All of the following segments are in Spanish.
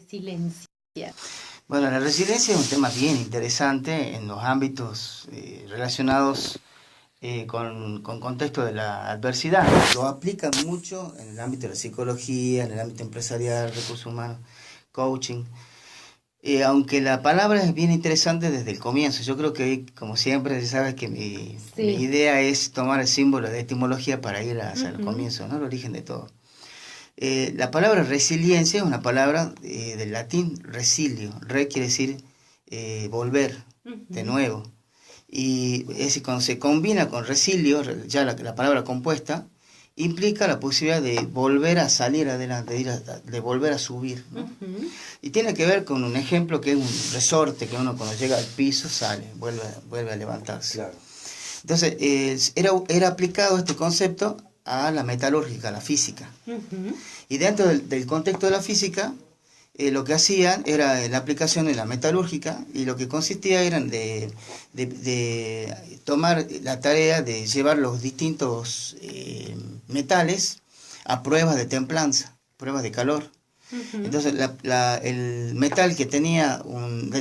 resiliencia? Bueno, la resiliencia es un tema bien interesante en los ámbitos relacionados con contexto de la adversidad. Lo aplican mucho en el ámbito de la psicología, en el ámbito empresarial, recursos humanos, coaching. Aunque la palabra es bien interesante desde el comienzo, yo creo que, como siempre, sabes que mi Sí. idea es tomar el símbolo de etimología para ir hacia el Ujú. comienzo, ¿no? El origen de todo. La palabra resiliencia es una palabra del latín resilio. Re quiere decir volver de Ujú. nuevo. Y es decir, cuando se combina con resilio, ya la palabra compuesta, implica la posibilidad de volver a salir adelante, de volver a subir, ¿no? Ujú. Y tiene que ver con un ejemplo que es un resorte que uno cuando llega al piso sale, vuelve a levantarse. Claro. Entonces, era aplicado este concepto a la metalúrgica, a la física. Ujú. Y dentro del contexto de la física, lo que hacían era la aplicación en la metalúrgica y lo que consistía era de tomar la tarea de llevar los distintos metales a pruebas de templanza, pruebas de calor. Ujú. Entonces, el metal que tenía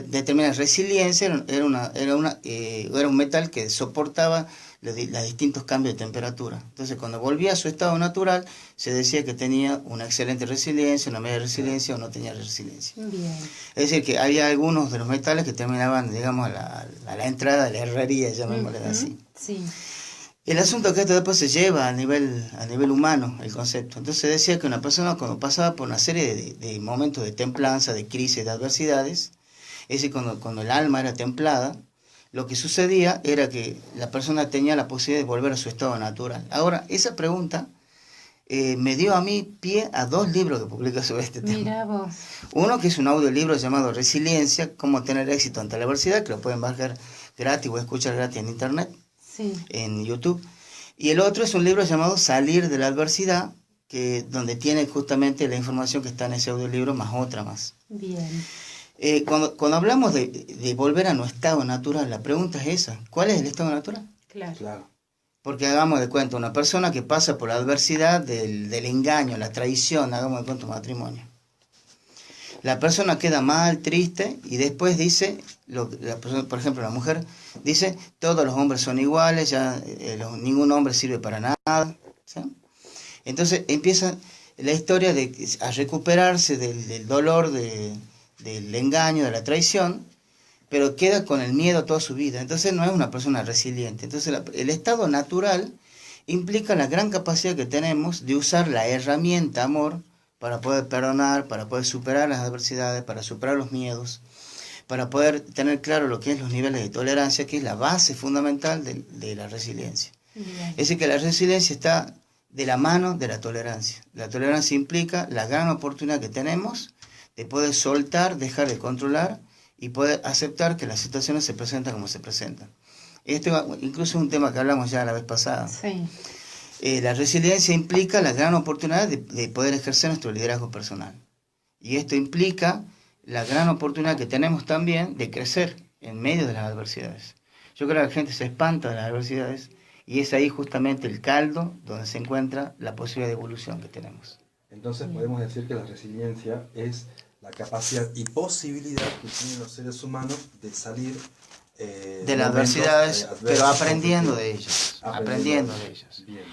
determinada resiliencia era un metal que soportaba los distintos cambios de temperatura. Entonces, cuando volvía a su estado natural, se decía que tenía una excelente resiliencia, una media resiliencia o no tenía resiliencia. Bien. Es decir, que había algunos de los metales que terminaban, digamos, a la entrada de la herrería, llamémosle Ujú. así. Sí. El asunto es que esto después se lleva a nivel humano, el concepto. Entonces decía que una persona cuando pasaba por una serie de momentos de templanza, de crisis, de adversidades, es decir, cuando el alma era templada, lo que sucedía era que la persona tenía la posibilidad de volver a su estado natural. Ahora, esa pregunta me dio a mí pie a dos libros que publico sobre este tema. Mira vos. Uno que es un audiolibro llamado Resiliencia, cómo tener éxito ante la adversidad, que lo pueden bajar gratis o escuchar gratis en internet, Sí. en YouTube. Y el otro es un libro llamado Salir de la adversidad, donde tiene justamente la información que está en ese audiolibro, más otra más. Bien. Cuando hablamos de volver a nuestro estado natural, la pregunta es esa: ¿cuál es el estado natural? Claro. Claro. Porque hagamos de cuenta, una persona que pasa por la adversidad del engaño, la traición, hagamos de cuenta un matrimonio. La persona queda mal, triste, y después dice, por ejemplo, la mujer dice, todos los hombres son iguales, ya ningún hombre sirve para nada. ¿Sí? Entonces empieza la historia a recuperarse del dolor, del engaño, de la traición, pero queda con el miedo toda su vida. Entonces no es una persona resiliente. Entonces el estado natural implica la gran capacidad que tenemos de usar la herramienta amor para poder perdonar, para poder superar las adversidades, para superar los miedos, para poder tener claro lo que es los niveles de tolerancia, que es la base fundamental de la resiliencia. Bien. Es decir, que la resiliencia está de la mano de la tolerancia. La tolerancia implica la gran oportunidad que tenemos de poder soltar, dejar de controlar y poder aceptar que las situaciones se presentan como se presentan. Esto incluso es un tema que hablamos ya la vez pasada. Sí. La resiliencia implica la gran oportunidad de poder ejercer nuestro liderazgo personal. Y esto implica la gran oportunidad que tenemos también de crecer en medio de las adversidades. Yo creo que la gente se espanta de las adversidades y es ahí justamente el caldo donde se encuentra la posibilidad de evolución que tenemos. Entonces Bien. podemos decir que la resiliencia es la capacidad y posibilidad que tienen los seres humanos de salir De las adversidades, pero aprendiendo de ellas. Aprendiendo Aprendiendo de ellas. Bien.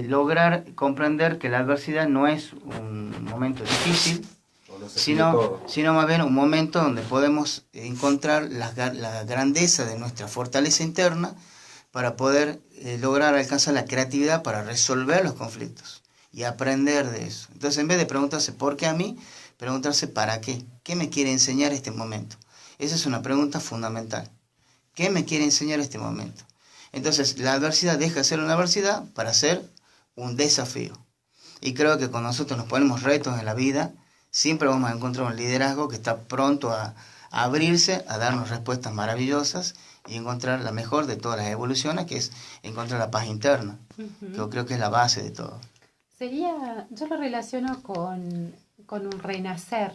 Lograr comprender que la adversidad no es un momento difícil, O no se pide todo. sino más bien un momento donde podemos encontrar la grandeza de nuestra fortaleza interna para poder lograr alcanzar la creatividad para resolver los conflictos y aprender de eso. Entonces, en vez de preguntarse ¿por qué a mí?, preguntarse ¿para qué? ¿Qué me quiere enseñar este momento? Esa es una pregunta fundamental. ¿Qué me quiere enseñar este momento? Entonces, la adversidad deja de ser una adversidad para ser un desafío. Y creo que cuando nosotros nos ponemos retos en la vida, siempre vamos a encontrar un liderazgo que está pronto a abrirse, a darnos respuestas maravillosas y encontrar la mejor de todas las evoluciones, que es encontrar la paz interna, que yo creo que es la base de todo. Yo lo relaciono con un renacer.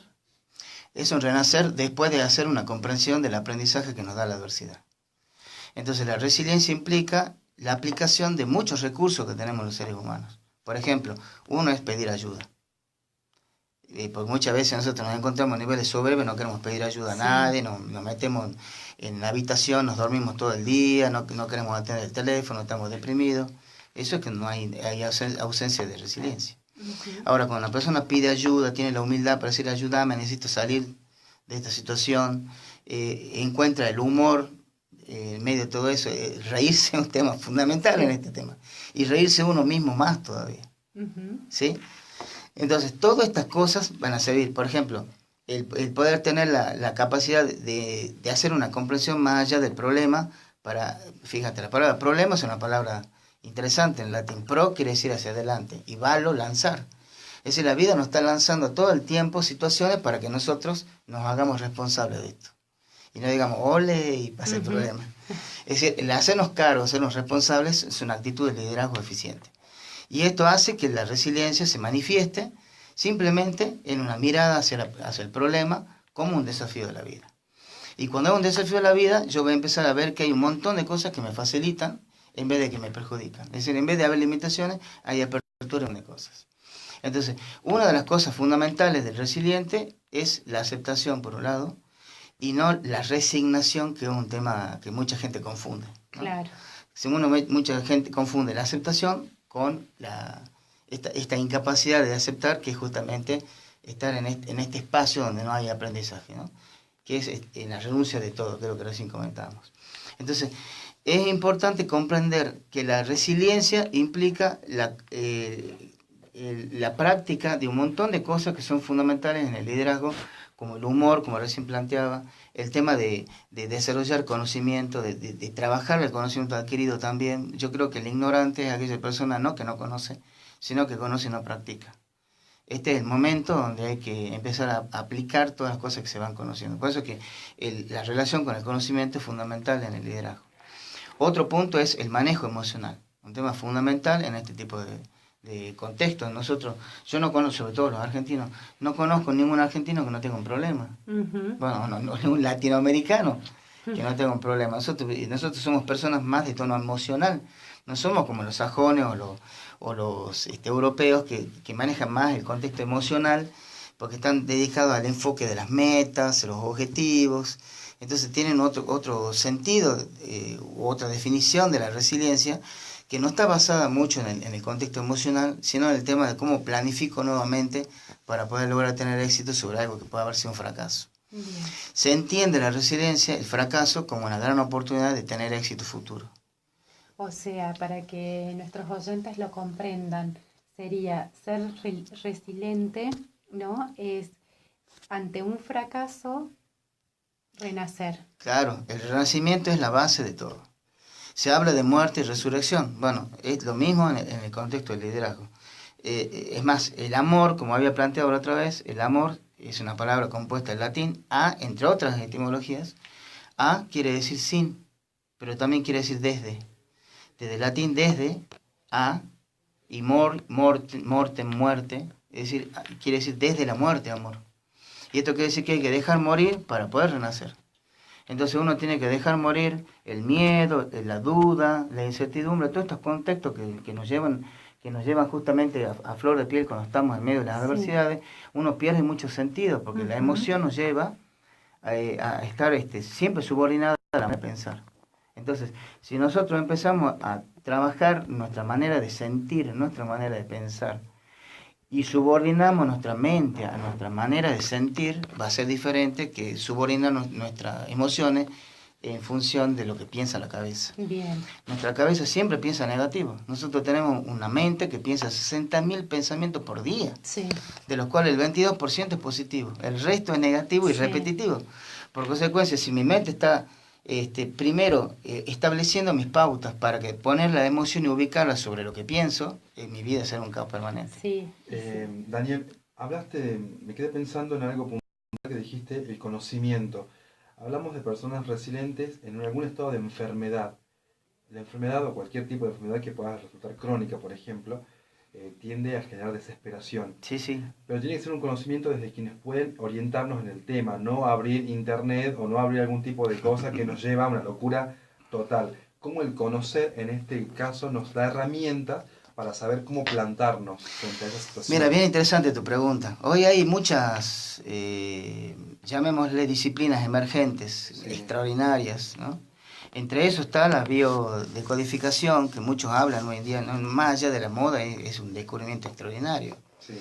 Es un renacer después de hacer una comprensión del aprendizaje que nos da la adversidad. Entonces, la resiliencia implica la aplicación de muchos recursos que tenemos los seres humanos. Por ejemplo, uno es pedir ayuda. Porque muchas veces nosotros nos encontramos a niveles soberbios, no queremos pedir ayuda a Sí. nadie, nos metemos en la habitación, nos dormimos todo el día, no queremos atender el teléfono, estamos deprimidos. Eso es que no hay ausencia de resiliencia. Ujú. Ahora, cuando una persona pide ayuda, tiene la humildad para decir, ayúdame, necesito salir de esta situación, encuentra el humor en medio de todo eso, reírse es un tema fundamental en este tema, y reírse uno mismo más todavía, Ujú. ¿sí? Entonces, todas estas cosas van a servir. Por ejemplo, el poder tener la capacidad de hacer una comprensión más allá del problema. Fíjate, la palabra problema es una palabra interesante en latín. Pro quiere decir hacia adelante y valo, lanzar. Es decir, la vida nos está lanzando todo el tiempo situaciones para que nosotros nos hagamos responsables de esto. Y no digamos, ole, y pasa el problema. Es decir, el hacernos cargo, hacernos responsables, es una actitud de liderazgo eficiente. Y esto hace que la resiliencia se manifieste simplemente en una mirada hacia el problema como un desafío de la vida. Y cuando es un desafío de la vida, yo voy a empezar a ver que hay un montón de cosas que me facilitan en vez de que me perjudican. Es decir, en vez de haber limitaciones, hay apertura de cosas. Entonces, una de las cosas fundamentales del resiliente es la aceptación, por un lado, y no la resignación, que es un tema que mucha gente confunde, ¿no? Claro. Mucha gente confunde la aceptación con esta incapacidad de aceptar, que es justamente estar en este espacio donde no hay aprendizaje, ¿no? Que es en la renuncia de todo, que es lo que recién comentábamos. Entonces, es importante comprender que la resiliencia implica la práctica de un montón de cosas que son fundamentales en el liderazgo, como el humor, como recién planteaba, el tema de desarrollar conocimiento, de trabajar el conocimiento adquirido también. Yo creo que el ignorante es aquella persona no que no conoce, sino que conoce y no practica. Este es el momento donde hay que empezar a aplicar todas las cosas que se van conociendo. Por eso que la relación con el conocimiento es fundamental en el liderazgo. Otro punto es el manejo emocional, un tema fundamental en este tipo de contextos. Yo no conozco, sobre todo los argentinos, no conozco ningún argentino que no tenga un problema. Ujú. Bueno, no, ningún latinoamericano que no tenga un problema. Nosotros somos personas más de tono emocional. No somos como los sajones o los europeos que manejan más el contexto emocional, porque están dedicados al enfoque de las metas, los objetivos. Entonces tienen otro sentido u otra definición de la resiliencia, que no está basada mucho en el contexto emocional, sino en el tema de cómo planifico nuevamente para poder lograr tener éxito sobre algo que puede haber sido un fracaso. Bien. Se entiende la resiliencia, el fracaso, como una gran oportunidad de tener éxito futuro. O sea, para que nuestros oyentes lo comprendan, sería ser resiliente, ¿no? Es ante un fracaso, renacer. Claro, el renacimiento es la base de todo. Se habla de muerte y resurrección. Bueno, es lo mismo en el contexto del liderazgo. Es más, el amor, como había planteado la otra vez, el amor es una palabra compuesta en latín, a, entre otras etimologías. A quiere decir sin, pero también quiere decir desde. Desde el latín desde, a, y morte, muerte, es decir, quiere decir desde la muerte, amor. Y esto quiere decir que hay que dejar morir para poder renacer. Entonces uno tiene que dejar morir el miedo, la duda, la incertidumbre, todos estos contextos que nos llevan justamente a flor de piel cuando estamos en medio de las adversidades. Uno pierde mucho sentido, porque la emoción nos lleva a estar siempre subordinada a la manera de pensar. Entonces, si nosotros empezamos a trabajar nuestra manera de sentir, nuestra manera de pensar, y subordinamos nuestra mente a nuestra manera de sentir, va a ser diferente que subordinar nuestras emociones en función de lo que piensa la cabeza. Bien. Nuestra cabeza siempre piensa negativo. Nosotros tenemos una mente que piensa 60.000 pensamientos por día, Sí. de los cuales el 22% es positivo. El resto es negativo y Sí. repetitivo. Por consecuencia, si mi mente está primero estableciendo mis pautas para que poner la emoción y ubicarla sobre lo que pienso, mi vida será un caos permanente. Sí. Daniel, me quedé pensando en algo puntual que dijiste, el conocimiento. Hablamos de personas resilientes en algún estado de enfermedad. La enfermedad o cualquier tipo de enfermedad que pueda resultar crónica, por ejemplo, tiende a generar desesperación. Sí, sí. Pero tiene que ser un conocimiento desde quienes pueden orientarnos en el tema, no abrir internet o no abrir algún tipo de cosa que nos lleva a una locura total. Cómo el conocer en este caso nos da herramientas para saber cómo plantarnos frente a esa situación? Mira, bien interesante tu pregunta. Hoy hay muchas, llamémosle disciplinas emergentes, Sí. extraordinarias, ¿no? Entre eso está la biodecodificación, que muchos hablan hoy en día, ¿no? Más allá de la moda, es un descubrimiento extraordinario. Sí.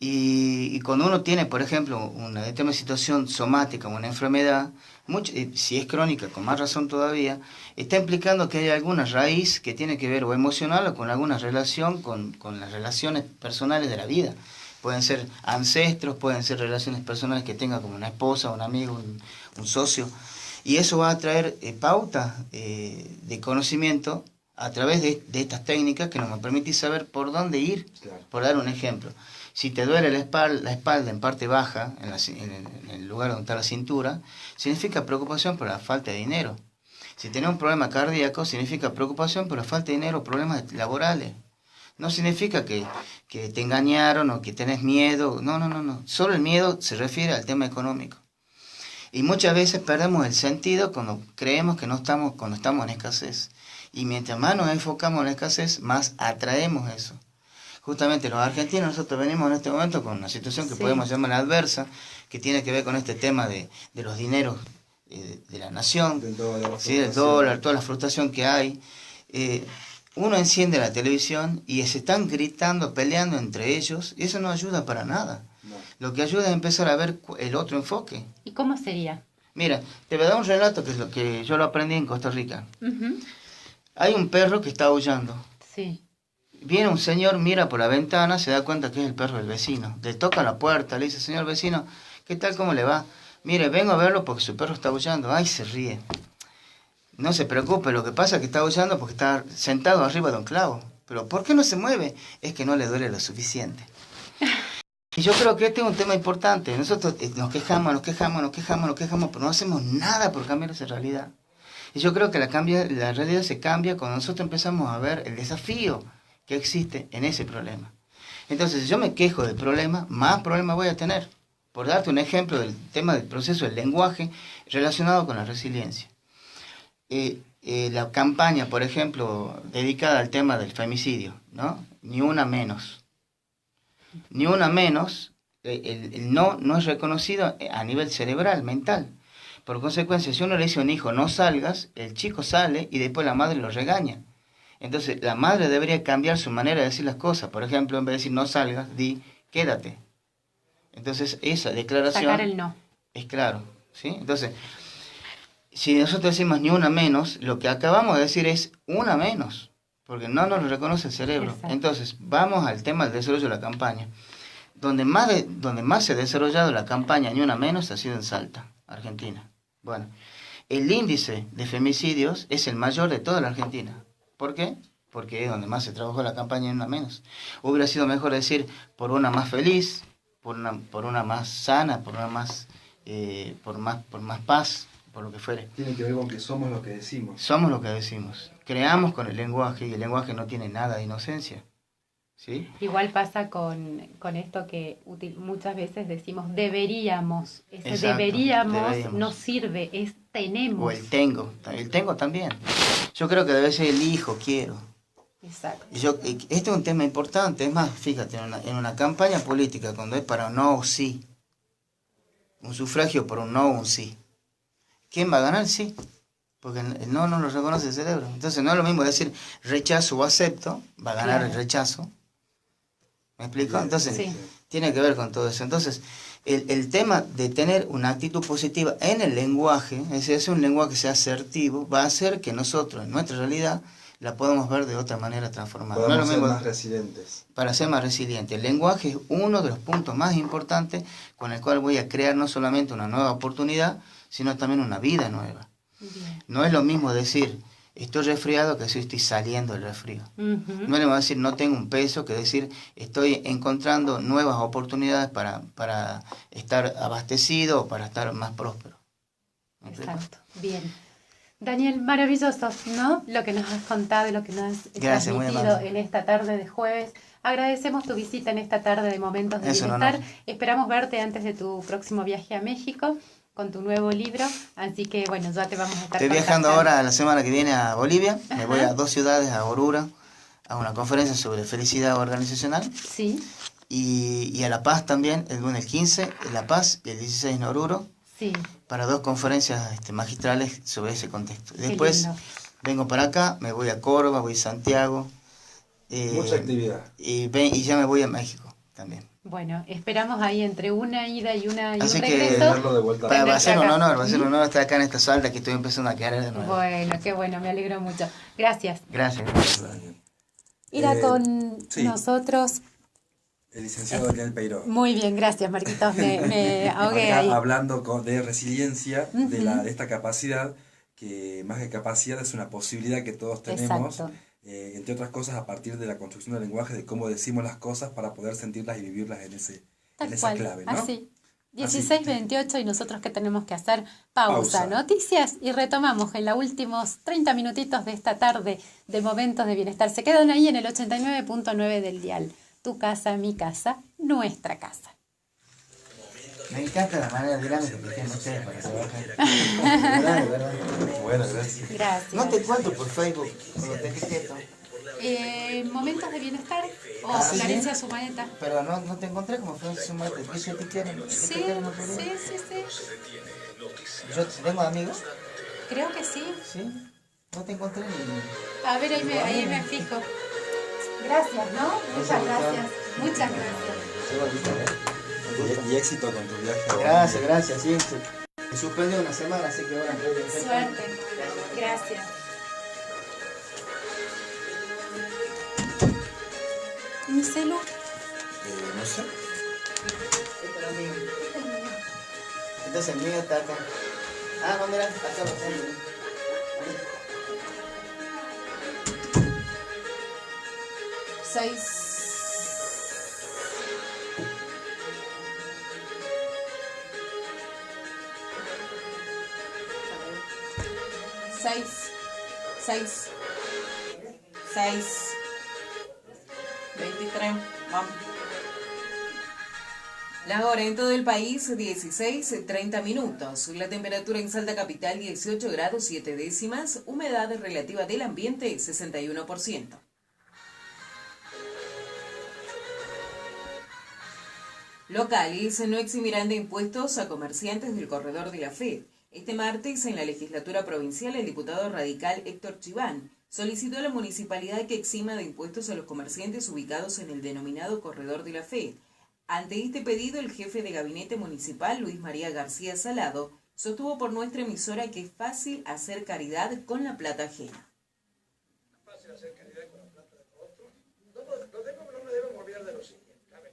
Y cuando uno tiene, por ejemplo, una determinada situación somática, una enfermedad, si es crónica, con más razón todavía, está implicando que hay alguna raíz que tiene que ver o emocional o con alguna relación con las relaciones personales de la vida. Pueden ser ancestros, pueden ser relaciones personales que tenga como una esposa, un amigo, un socio. Y eso va a traer pautas de conocimiento a través de estas técnicas que nos permiten saber por dónde ir. Claro. Por dar un ejemplo, si te duele la espalda en parte baja, en el lugar donde está la cintura, significa preocupación por la falta de dinero. Si tienes un problema cardíaco, significa preocupación por la falta de dinero, problemas laborales. No significa que te engañaron o que tenés miedo. No. Solo el miedo se refiere al tema económico. Y muchas veces perdemos el sentido cuando creemos que cuando estamos en escasez. Y mientras más nos enfocamos en la escasez, más atraemos eso. Justamente los argentinos, nosotros venimos en este momento con una situación que podemos llamar adversa, que tiene que ver con este tema de los dineros de la nación, Del dólar, del dólar, toda la frustración que hay. Uno enciende la televisión y se están gritando, peleando entre ellos, y eso no ayuda para nada. No. Lo que ayuda es empezar a ver el otro enfoque. ¿Y cómo sería? Mira, te voy a dar un relato que es lo que yo lo aprendí en Costa Rica. Uh-huh. Hay un perro que está aullando. Sí. Viene un señor, mira por la ventana, se da cuenta que es el perro del vecino. Le toca la puerta, le dice, señor vecino, ¿qué tal, cómo le va? Mire, vengo a verlo porque su perro está aullando. Ay, se ríe. No se preocupe, lo que pasa es que está aullando porque está sentado arriba de un clavo. Pero ¿por qué no se mueve? Es que no le duele lo suficiente. Y yo creo que este es un tema importante. Nosotros nos quejamos, pero no hacemos nada por cambiar esa realidad. Y yo creo que la realidad se cambia cuando nosotros empezamos a ver el desafío que existe en ese problema. Entonces, si yo me quejo del problema, más problemas voy a tener. Por darte un ejemplo del tema del proceso del lenguaje relacionado con la resiliencia. La campaña, por ejemplo, dedicada al tema del femicidio, ¿no? Ni una menos. Ni una menos, el no es reconocido a nivel cerebral, mental. Por consecuencia, si uno le dice a un hijo no salgas, el chico sale y después la madre lo regaña. Entonces, la madre debería cambiar su manera de decir las cosas. Por ejemplo, en vez de decir no salgas, di quédate. Entonces, esa declaración... Sacar el no. Es claro, ¿sí? Entonces, si nosotros decimos ni una menos, lo que acabamos de decir es una menos, porque no nos lo reconoce el cerebro. Exacto. Entonces, vamos al tema del desarrollo de la campaña. Donde más se ha desarrollado la campaña ni una menos ha sido en Salta, Argentina. Bueno, el índice de femicidios es el mayor de toda la Argentina. ¿Por qué? Porque es donde más se trabajó la campaña ni una menos. Hubiera sido mejor decir por una más feliz, por una más sana, por más paz, por lo que fuere. Tiene que ver con que somos lo que decimos. Somos lo que decimos. Creamos con el lenguaje y el lenguaje no tiene nada de inocencia. ¿Sí? Igual pasa con esto que muchas veces decimos deberíamos. Ese Exacto, deberíamos no sirve, es tenemos. O el tengo también. Yo creo que debe ser elijo, quiero. Exacto. Este es un tema importante, es más, fíjate, en una campaña política, cuando es para un no o sí, un sufragio por un no o un sí, ¿quién va a ganar? Sí, porque el no lo reconoce el cerebro. Entonces no es lo mismo decir rechazo o acepto, va a ganar el rechazo. ¿Me explico? Entonces, sí, tiene que ver con todo eso. Entonces, el tema de tener una actitud positiva en el lenguaje, es decir, un lenguaje que sea asertivo, va a hacer que nosotros, en nuestra realidad, la podamos ver de otra manera transformada. Podemos no es lo ser mismo más resilientes. para ser más resiliente. El lenguaje es uno de los puntos más importantes con el cual voy a crear no solamente una nueva oportunidad, sino también una vida nueva. bien. No es lo mismo decir estoy resfriado que decir estoy saliendo del resfrío. Uh-huh. No le voy a decir no tengo un peso que decir estoy encontrando nuevas oportunidades para estar abastecido o para estar más próspero. ¿Me explico? Exacto, bien. Daniel, maravilloso, ¿no? Lo que nos has contado y lo que nos has Gracias, muy transmitido amable. en esta tarde de jueves. Agradecemos tu visita en esta tarde de Momentos de Es un Bienestar. honor. Esperamos verte antes de tu próximo viaje a México con tu nuevo libro. Así que, bueno, ya te vamos a estar Estoy viajando contactando. ahora la semana que viene a Bolivia. Me voy a 2 ciudades, a Oruro, hago una conferencia sobre felicidad organizacional. Sí, Y a La Paz también, el lunes 15 en La Paz y el 16 en Oruro, sí, para 2 conferencias magistrales sobre ese contexto. qué Después lindo. vengo para acá, me voy a Córdoba, voy a Santiago, Mucha actividad. y ya me voy a México también. Bueno, esperamos ahí entre una ida y un Así que regreso. Tenerlo de vuelta. va a tenerte ser un acá. honor, va a ser un honor estar acá en esta sala que estoy empezando a querer de nuevo. Bueno, qué bueno, me alegro mucho. Gracias. Gracias. Irá con sí. nosotros. El licenciado Daniel Peiró. Muy bien, gracias Marquitos, me ahogué Acá ahí. hablando de resiliencia, de Ujú. de esta capacidad, que más que capacidad es una posibilidad que todos tenemos, Exacto. entre otras cosas a partir de la construcción del lenguaje, de cómo decimos las cosas para poder sentirlas y vivirlas en Tal esa cual, clave, ¿no? así. 16:28 y nosotros que tenemos que hacer Pausa. noticias y retomamos en los últimos 30 minutitos de esta tarde de Momentos de Bienestar. Se quedan ahí en el 89.9 del dial. Tu casa, mi casa, nuestra casa. Me encanta la manera dinámica que tienen ustedes para trabajar. ¿Verdad? ¿Verdad? Bueno, gracias. Gracias. No te cuento por Facebook, cuando te etiqueto. Momentos de Bienestar o Ah, sí, Florencia sí. Sumaneta. Pero no te encontré como Florencia Sumarete. ¿Qué te etiquetan? Sí, sí. Yo tengo amigos, Creo que sí. ¿sí? No te encontré ni... A ver, ahí me fijo. Gracias, ¿no? Muchas gracias. Muchas gracias. Y éxito con tu viaje. Gracias, sí. Se suspendió una semana, así que ahora... Suerte. Gracias. ¿Mi celu? No sé. Entonces el mío está acá. Ah, no, mira, acá lo tengo. Seis, 23, vamos. La hora en todo el país, 16:30 minutos. La temperatura en Salta Capital, 18 grados 7 décimas. Humedad relativa del ambiente, 61%. Locales no eximirán de impuestos a comerciantes del corredor de la FED. Este martes, en la legislatura provincial, el diputado radical Héctor Chiván solicitó a la municipalidad que exima de impuestos a los comerciantes ubicados en el denominado corredor de la FED. Ante este pedido, el jefe de gabinete municipal, Luis María García Salado, sostuvo por nuestra emisora que es fácil hacer caridad con la plata ajena. Fácil hacer caridad con la plata de otros. No debemos olvidar de lo siguiente. A ver,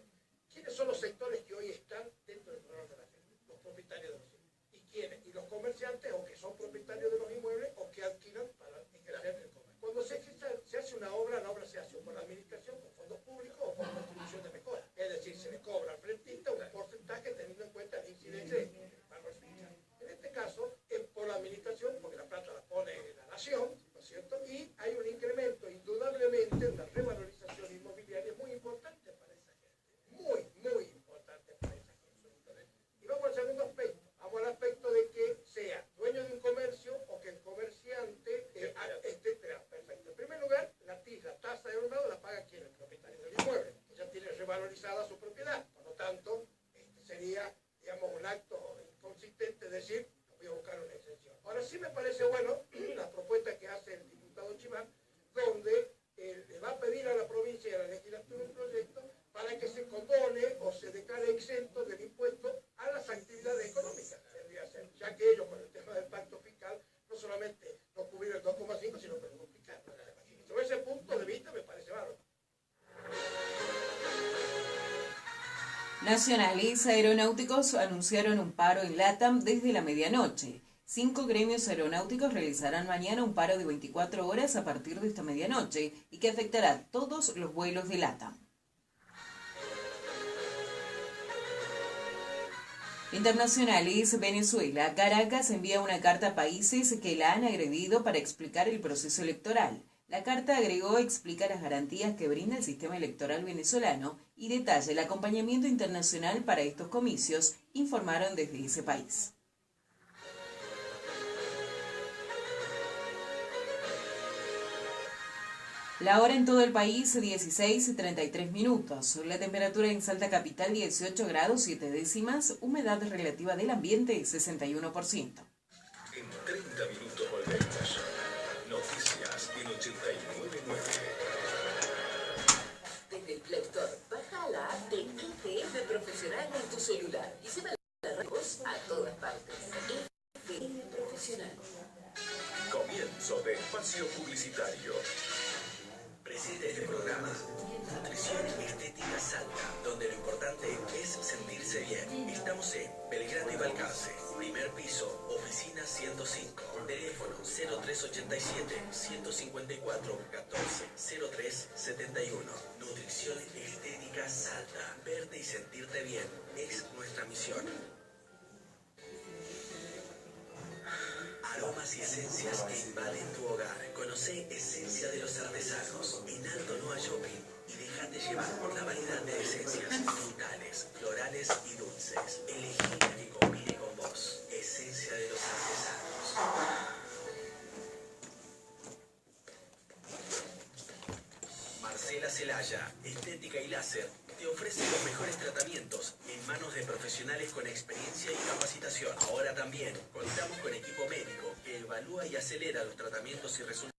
¿quiénes son los sectores que hoy están dentro del programa de la FED? Los propietarios de los inmuebles. ¿Y quiénes? Y los comerciantes, o que son propietarios de los inmuebles, o que alquilan para ejercer el comercio. Cuando se hace una obra, la obra se hace por la administración, con fondos públicos o por contribución de mejora. Es decir, se le cobra al frentista un porcentaje teniendo en cuenta la incidencia del valor fiscal. En este caso, es por la administración, porque la plata la pone la nación, ¿no es cierto? Y hay un incremento, indudablemente, una revalorización inmobiliaria muy importante para esa gente. Muy importante para esa gente. Y vamos al segundo aspecto. Vamos al aspecto de que sea dueño de un comercio o que el comerciante esté perfecto. En primer lugar, la tasa de hornado la paga quien, el propietario del inmueble, que ya tiene revalorizada su propiedad. Por lo tanto, sería, digamos, un acto inconsistente decir, voy a buscar una exención. Ahora sí me parece bueno la propuesta que hace el diputado Chiván, donde le va a pedir a la provincia y a la legislatura un proyecto para que se condone o se declare exento del impuesto a las actividades económicas, ya que ellos con el tema del pacto fiscal no solamente no cubrir el 2,5, sino que lo duplicar. Sobre ese punto de vista me parece bárbaro. Nacionales aeronáuticos anunciaron un paro en LATAM desde la medianoche. 5 gremios aeronáuticos realizarán mañana un paro de 24 horas a partir de esta medianoche y que afectará a todos los vuelos de LATAM. Internacionales, Venezuela. Caracas envía una carta a países que la han agredido para explicar el proceso electoral. La carta agregó explica las garantías que brinda el sistema electoral venezolano y detalla el acompañamiento internacional para estos comicios, informaron desde ese país. La hora en todo el país 16:33. La temperatura en Salta Capital 18 grados 7 décimas. Humedad relativa del ambiente 61%. En 30 minutos volvemos. Noticias en 89.9. Desde el Play Store, baja la app de FM Profesional en tu celular y lleva la voz a todas partes. FM Profesional. Comienzo de espacio publicitario. Presenta este programa Nutrición Estética Salta, donde lo importante es sentirse bien. Estamos en Belgrano y Balcarce, primer piso, oficina 105, teléfono 0387-154-140371. Nutrición Estética Salta, verte y sentirte bien es nuestra misión. Aromas y esencias que invaden tu hogar. Conoce Esencia de los Artesanos en Alto Noa Shopping y déjate llevar por la variedad de esencias frutales, florales y dulces. Elegí la que combine con vos. Esencia de los Artesanos. Marcela Celaya, Estética y Láser, te ofrece los mejores tratamientos en manos de profesionales con experiencia y capacitación. Ahora también contamos con equipo médico que evalúa y acelera los tratamientos y resultados.